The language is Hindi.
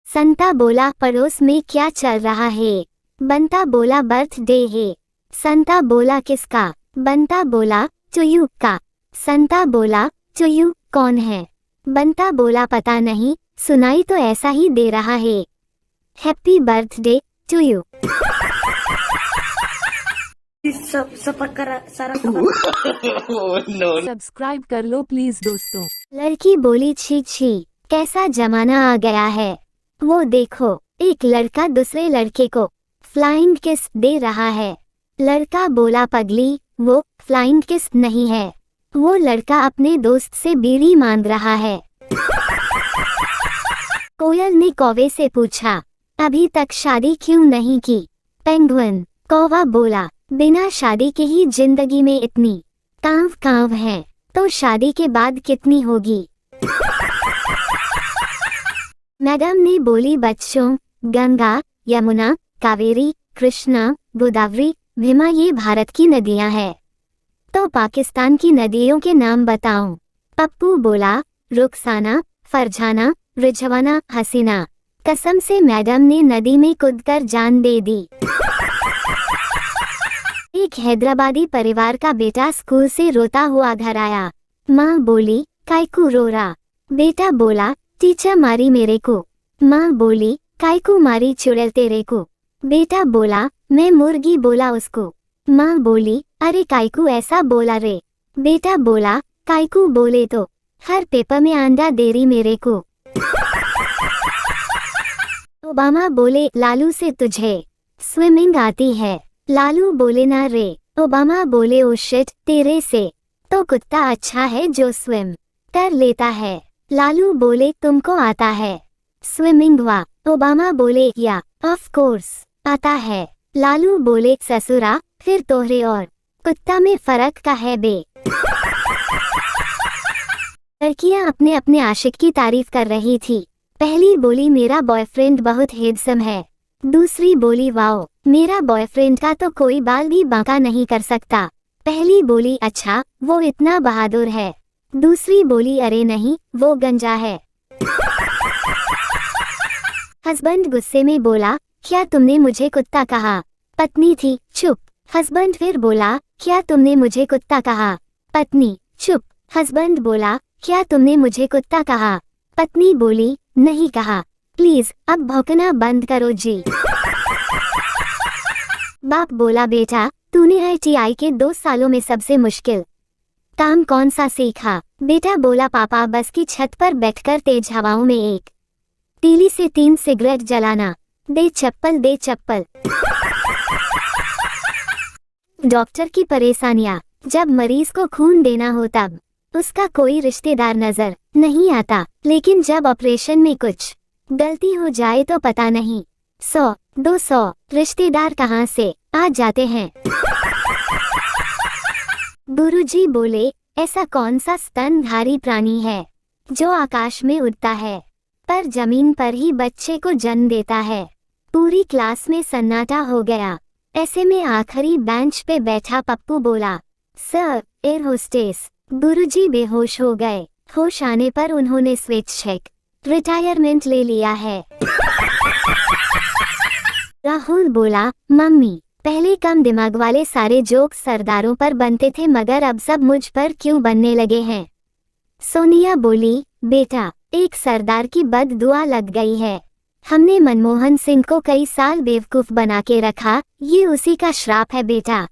संता बोला पड़ोस में क्या चल रहा है। बंता बोला बर्थडे है। संता बोला किसका? बंता बोला चुयू का। संता बोला चुयू कौन है? बंता बोला पता नहीं, सुनाई तो ऐसा ही दे रहा है। Happy birthday चुयू। सब्सक्राइब कर लो प्लीज दोस्तों। लड़की बोली छी छी, कैसा जमाना आ गया है। वो देखो, एक लड़का दूसरे लड़के को फ्लाइंग किस दे रहा है। लड़का बोला पगली, वो फ्लाइंग किस नहीं है, वो लड़का अपने दोस्त से बीड़ी मांग रहा है। कोयल ने कौवे से पूछा, अभी तक शादी क्यों नहीं की? पेंगुइन। कौवा बोला, बिना शादी के ही जिंदगी में इतनी कांव कांव है, तो शादी के बाद कितनी होगी? मैडम ने बोली बच्चों, गंगा, यमुना, कावेरी, कृष्णा, गोदावरी, भीमा ये भारत की नदियां हैं, तो पाकिस्तान की नदियों के नाम बताओ। पप्पू बोला, रुखसाना, फरजाना, रिजवाना, हसीना। कसम से मैडम ने नदी में कूदकर जान दे दी। एक हैदराबादी परिवार का बेटा स्कूल से रोता हुआ घर आया। माँ बोली, कायकू रो रहा? बेटा बोला, टीचर मारी मेरे को। माँ बोली, कायकू मारी चुड़ैल तेरे को? बेटा बोला, मैं मुर्गी बोला उसको। माँ बोली, अरे कायकू ऐसा बोला रे? बेटा बोला, कायकू बोले तो हर पेपर में अंडा दे रही मेरे को। ओबामा बोले, लालू से तुझे स्विमिंग आती है? लालू बोले ना रे। ओबामा बोले, ओ शिट, तेरे से तो कुत्ता अच्छा है जो स्विम कर लेता है। लालू बोले, तुमको आता है स्विमिंग? वाह। ओबामा बोले, या ऑफ कोर्स आता है। लालू बोले, ससुरा, फिर तोहरे और कुत्ता में फर्क का है बे। लड़कियां अपने अपने आशिक की तारीफ कर रही थी। पहली बोली, मेरा बॉयफ्रेंड बहुत हैंडसम है। दूसरी बोली, वाओ, मेरा बॉयफ्रेंड का तो कोई बाल भी बांका नहीं कर सकता। पहली बोली, अच्छा, वो इतना बहादुर है। दूसरी बोली, अरे नहीं, वो गंजा है। हस्बैंड गुस्से में बोला, क्या तुमने मुझे कुत्ता कहा? पत्नी थी, चुप। हस्बैंड फिर बोला, क्या तुमने मुझे कुत्ता कहा? पत्नी, चुप। हस्बैंड बोला, क्या तुमने मुझे कुत्ता कहा? पत्नी बोली, नहीं कहा। प्लीज अब भौंकना बंद करो जी। बाप बोला, बेटा, तूने ITI के 2 सालों में सबसे मुश्किल काम कौन सा सीखा? बेटा बोला, पापा, बस की छत पर बैठकर तेज हवाओं में एक तीली से 3 सिगरेट जलाना। दे चप्पल, दे चप्पल। डॉक्टर की परेशानियां। जब मरीज को खून देना हो तब उसका कोई रिश्तेदार नजर नहीं आता, लेकिन जब ऑपरेशन में कुछ गलती हो जाए तो पता नहीं 100-200 रिश्तेदार कहां से आ जाते हैं। गुरुजी बोले, ऐसा कौन सा स्तनधारी प्राणी है जो आकाश में उड़ता है पर जमीन पर ही बच्चे को जन्म देता है? पूरी क्लास में सन्नाटा हो गया। ऐसे में आखिरी बेंच पे बैठा पप्पू बोला, सर, एयर होस्टेस। गुरुजी बेहोश हो गए। होश आने पर उन्होंने स्वेच्छिक रिटायरमेंट ले लिया है। राहुल बोला, मम्मी, पहले कम दिमाग वाले सारे जोक सरदारों पर बनते थे, मगर अब सब मुझ पर क्यों बनने लगे हैं? सोनिया बोली, बेटा, एक सरदार की बददुआ लग गई है। हमने मनमोहन सिंह को कई साल बेवकूफ बना के रखा, ये उसी का श्राप है बेटा।